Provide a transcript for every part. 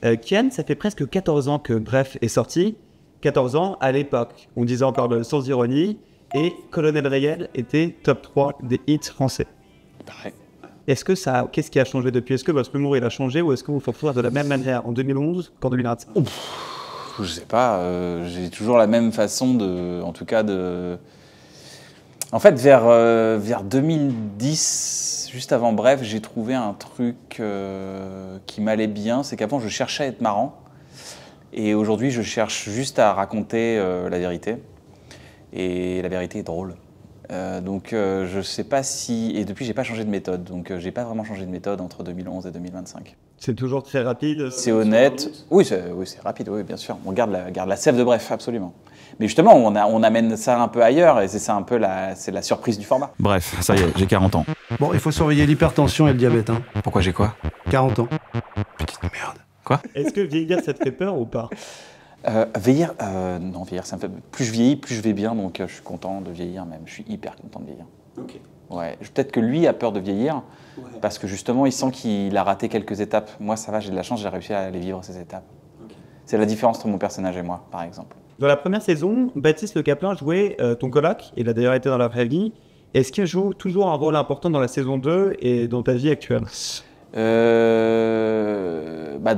Kian, ça fait presque 14 ans que Bref est sorti. 14 ans, à l'époque, on disait encore sans ironie, et Colonel Rayel était top 3 des hits français. Pareil. Qu'est-ce qui a changé depuis? Est-ce que votre humour il a changé ou est-ce que vous faites toujours de la même manière en 2011 qu'en 2025? Je sais pas, j'ai toujours la même façon en tout cas En fait, vers 2010, juste avant Bref, j'ai trouvé un truc qui m'allait bien, c'est qu'avant je cherchais à être marrant. Et aujourd'hui, je cherche juste à raconter la vérité. Et la vérité est drôle. Donc, je sais pas si... Et depuis, j'ai pas changé de méthode. Donc, j'ai pas vraiment changé de méthode entre 2011 et 2025. C'est toujours très rapide. C'est honnête. Oui, c'est rapide, oui, bien sûr. On garde la sève de Bref, absolument. Mais justement, on amène ça un peu ailleurs. Et c'est ça un peu c'est la surprise du format. Bref, ça y est, j'ai 40 ans. Bon, il faut surveiller l'hypertension et le diabète, hein. Pourquoi j'ai quoi? 40 ans. Petite merde. Quoi? Est-ce que vieillir, ça te fait peur ou pas? Vieillir, non, vieillir, ça me fait... Plus je vieillis, plus je vais bien, donc je suis content de vieillir même. Je suis hyper content de vieillir. Ok. Ouais, peut-être que lui a peur de vieillir, parce que justement, il sent qu'il a raté quelques étapes. Moi, ça va, j'ai de la chance, j'ai réussi à aller vivre ces étapes. Okay. C'est la différence entre mon personnage et moi, par exemple. Dans la première saison, Baptiste Le Caplin jouait ton coloc, il a d'ailleurs été dans la vraie vie. Est-ce qu'il joue toujours un rôle important dans la saison 2 et dans ta vie actuelle? Dans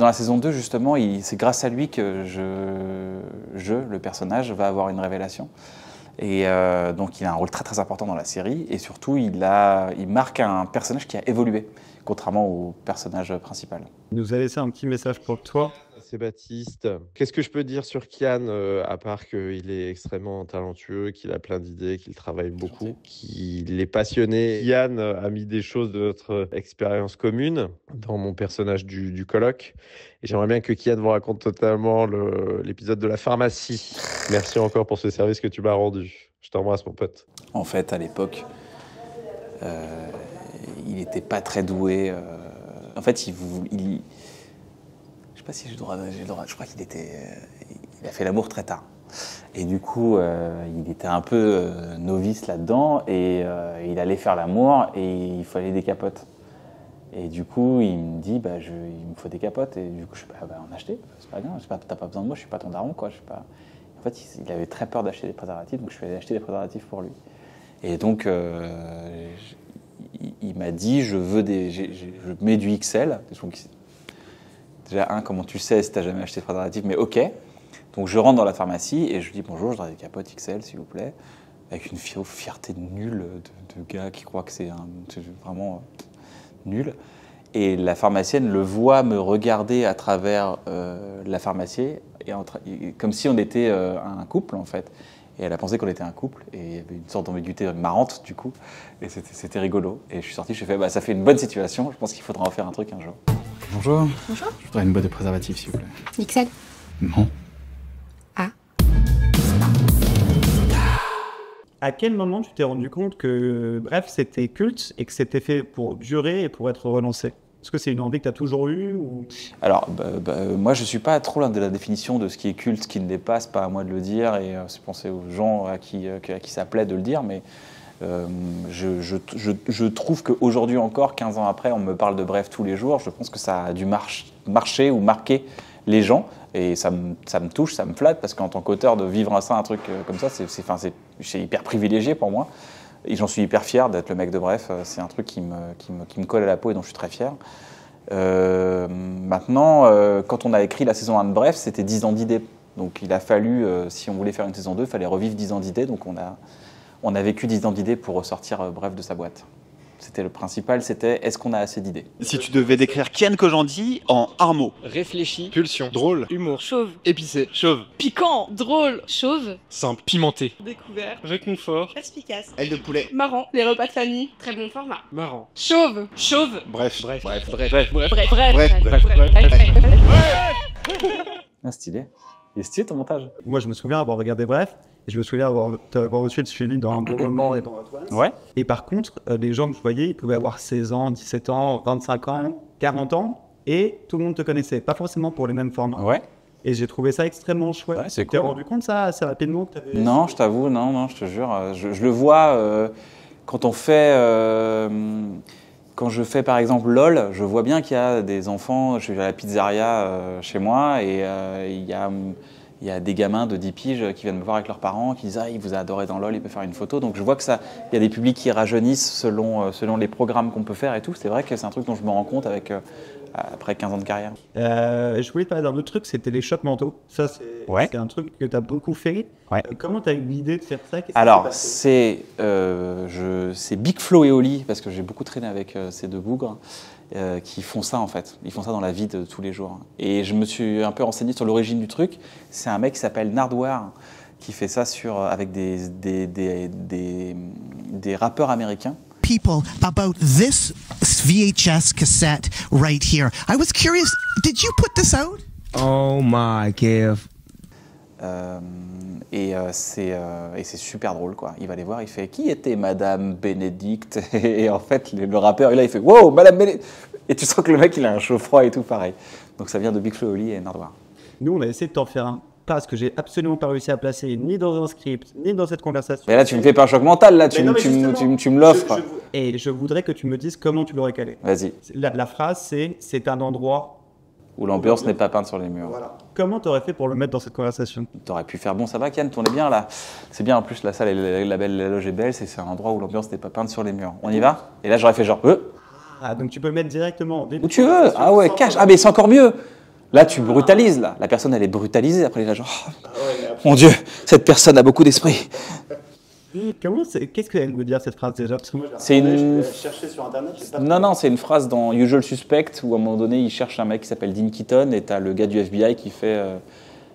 la saison 2, justement, c'est grâce à lui que le personnage, va avoir une révélation. Et donc, il a un rôle très très important dans la série. Et surtout, il marque un personnage qui a évolué, contrairement au personnage principal. Il nous a laissé un petit message pour toi. C'est Baptiste. Qu'est-ce que je peux dire sur Kian, à part qu'il est extrêmement talentueux, qu'il a plein d'idées, qu'il travaille beaucoup, qu'il est passionné. Kian a mis des choses de notre expérience commune dans mon personnage du coloc. Et j'aimerais bien que Kian vous raconte totalement l'épisode de la pharmacie. Merci encore pour ce service que tu m'as rendu. Je t'embrasse, mon pote. En fait, à l'époque, il n'était pas très doué. En fait, je sais pas si j'ai le droit. Je crois il a fait l'amour très tard. Et du coup, il était un peu novice là-dedans et il allait faire l'amour et il fallait des capotes. Et du coup, il me dit, il me faut des capotes. Et du coup, je sais pas, en acheter, c'est pas grave, t'as pas besoin de moi, je suis pas ton daron, quoi. Je sais pas. En fait, il avait très peur d'acheter des préservatifs, donc je suis allé acheter des préservatifs pour lui. Et donc, il m'a dit, je mets du XL. Déjà, comment tu sais si tu n'as jamais acheté de préservatif, mais ok. Donc, je rentre dans la pharmacie et je dis bonjour, je voudrais des capotes XL, s'il vous plaît. Avec une fierté nulle de gars qui croient que c'est vraiment nul. Et la pharmacienne le voit me regarder à travers la pharmacie, comme si on était un couple, en fait. Et elle a pensé qu'on était un couple, et il y avait une sorte d'ambiguïté marrante, du coup. Et c'était rigolo. Et je suis sorti, je fais, ça fait une bonne situation, je pense qu'il faudra en faire un truc un jour. Bonjour. Bonjour. Je voudrais une boîte de préservatifs, s'il vous plaît. XL. Non. Ah. À quel moment tu t'es rendu compte que Bref, c'était culte et que c'était fait pour durer et pour être relancé? Est-ce que c'est une envie que tu as toujours eue ou... Alors, moi, je ne suis pas trop loin de la définition de ce qui est culte, ce qui ne l'est pas. Ce n'est pas à moi de le dire et c'est penser aux gens à qui ça plaît de le dire. Mais je trouve qu'aujourd'hui encore, 15 ans après, on me parle de Bref tous les jours. Je pense que ça a dû marcher ou marquer les gens. Et ça me touche, ça me flatte, parce qu'en tant qu'auteur, de vivre ça, un truc comme ça, c'est hyper privilégié pour moi. Et j'en suis hyper fier d'être le mec de Bref. C'est un truc qui me colle à la peau et dont je suis très fier. Maintenant, quand on a écrit la saison 1 de Bref, c'était 10 ans d'idées. Donc il a fallu, si on voulait faire une saison 2, il fallait revivre 10 ans d'idées. Donc on a vécu 10 ans d'idées pour ressortir Bref de sa boîte. C'était le principal, c'était est-ce qu'on a assez d'idées? Si tu devais décrire Kian Kojandi en un mot. Réfléchi, Pulsion, drôle, humour, chauve, épicé, chauve, piquant, drôle, chauve, simple, pimenté, découvert, réconfort, perspicace, aile de poulet, marrant, les repas de famille, très bon format, marrant, chauve, bref, Ah, stylé. Il est stylé ton montage. Moi, je me souviens avoir regardé Bref, et je me souviens avoir reçu le suivi dans un bon moment et dans Antoine. Ouais. Et par contre, les gens que je voyais, ils pouvaient avoir 16 ans, 17 ans, 25 ans, 40 ans, et tout le monde te connaissait, pas forcément pour les mêmes formats. Ouais. Et j'ai trouvé ça extrêmement chouette. Ouais, c'est Tu t'es cool. rendu compte ça assez rapidement que t'avais... Non, je t'avoue, non, je te jure. Je le vois quand on fait quand je fais par exemple LOL, je vois bien qu'il y a des enfants, je suis à la pizzeria chez moi et il y a des gamins de 10 piges qui viennent me voir avec leurs parents, qui disent « Ah, il vous a adoré dans LOL, il peut faire une photo ». Donc je vois que il y a des publics qui rajeunissent selon les programmes qu'on peut faire et tout. C'est vrai que c'est un truc dont je me rends compte après 15 ans de carrière. Je voulais te parler d'un autre truc, c'était les chocs mentaux. Ça, c'est un truc que tu as beaucoup fait. Ouais. Comment tu as eu l'idée de faire ça? Alors, c'est Big Flo et Oli, parce que j'ai beaucoup traîné avec ces deux bougres, qui font ça en fait. Ils font ça dans la vie de tous les jours. Et je me suis un peu renseigné sur l'origine du truc. C'est un mec qui s'appelle Nardwuar, qui fait ça avec des rappeurs américains. People about this VHS cassette right here. I was curious, did you put this out? Oh my Kev. Et c'est super drôle quoi. Il va les voir, il fait qui était Madame Bénédicte et en fait le rappeur il fait wow Madame Bénédicte et tu sens que le mec il a un chaud froid et tout pareil. Donc ça vient de Big Flo et Oli et Nardwuar. Nous on a essayé de t'en faire un parce que j'ai absolument pas réussi à placer ni dans un script ni dans cette conversation. Mais là tu me fais pas un choc mental là, tu me l'offres. Et je voudrais que tu me dises comment tu l'aurais calé. Vas-y. La phrase c'est un endroit où l'ambiance n'est pas peinte sur les murs. Voilà. Comment t'aurais fait pour le mettre dans cette conversation? T'aurais pu faire bon, ça va Kian, tournez bien là. C'est bien en plus la salle, la loge est belle, c'est un endroit où l'ambiance n'est pas peinte sur les murs. On y va? Et là j'aurais fait genre Ah donc tu peux le mettre directement où tu veux. Ah ouais, cache. Ah mais c'est encore mieux. Là tu brutalises là. La personne elle est brutalisée après elle est là genre mon Dieu, cette personne a beaucoup d'esprit. Qu'est-ce qu'elle veut dire cette phrase déjà? Parce que moi, je cherché sur internet. Non, c'est une phrase dans Usual Suspect où à un moment donné il cherche un mec qui s'appelle Dean Keaton et t'as le gars du FBI qui fait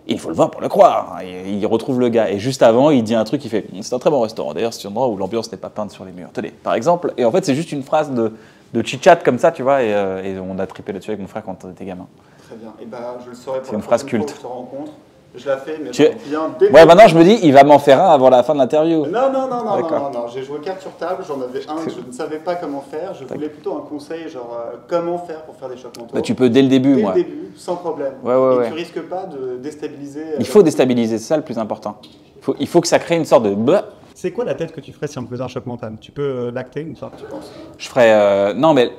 il faut le voir pour le croire. Et il retrouve le gars et juste avant il dit un truc, il fait c'est un très bon restaurant. D'ailleurs c'est un endroit où l'ambiance n'est pas peinte sur les murs. Tenez, par exemple. Et en fait c'est juste une phrase de chit-chat comme ça, tu vois. Et on a trippé là-dessus avec mon frère quand on était gamin. Très bien. Et je le saurais pour c'est une phrase culte. Je la fais, mais ouais, maintenant je me dis, il va m'en faire un avant la fin de l'interview. Non, j'ai joué carte sur table, j'en avais un, je ne savais pas comment faire, je voulais plutôt un conseil, genre comment faire pour faire des chocs mentaux. Bah, tu peux dès le début, moi. Dès le début, sans problème. Ouais. Tu risques pas de déstabiliser. Il faut déstabiliser, c'est ça le plus important. Il faut que ça crée une sorte de... C'est quoi la tête que tu ferais si on te faisait un choc mental? Tu peux l'acter une sorte, tu penses? Je ferais... Non, mais...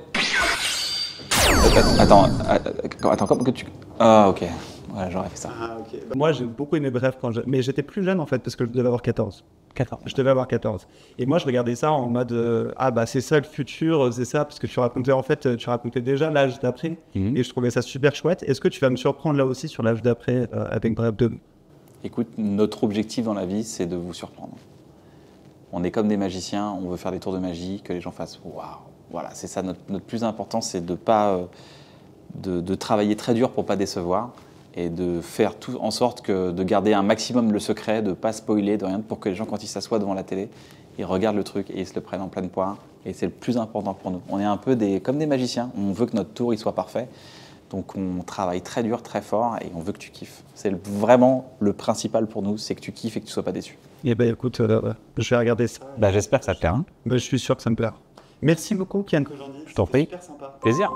Attends, comment que tu... Ah, ok. Ouais, j'aurais fait ça. Ah, ok. Moi, j'ai beaucoup aimé Bref mais j'étais plus jeune en fait parce que je devais avoir 14. Je devais avoir 14. Et moi, je regardais ça en mode c'est ça le futur, c'est ça parce que tu racontais déjà l'âge d'après et je trouvais ça super chouette. Est-ce que tu vas me surprendre là aussi sur l'âge d'après avec Bref 2? Écoute, notre objectif dans la vie, c'est de vous surprendre. On est comme des magiciens, on veut faire des tours de magie, que les gens fassent waouh. Voilà, c'est ça notre plus important, c'est de pas de travailler très dur pour pas décevoir. Et de faire tout en sorte de garder un maximum le secret, de ne pas spoiler, de rien, pour que les gens, quand ils s'assoient devant la télé, ils regardent le truc et ils se le prennent en pleine poire. Et c'est le plus important pour nous. On est un peu comme des magiciens. On veut que notre tour il soit parfait. Donc on travaille très dur, très fort et on veut que tu kiffes. C'est vraiment le principal pour nous, c'est que tu kiffes et que tu ne sois pas déçu. Eh bien écoute, je vais regarder ça. J'espère que ça te plaira. Je suis sûr que ça me plaira. Merci beaucoup, Kian. Je t'en prie. Super sympa. Plaisir.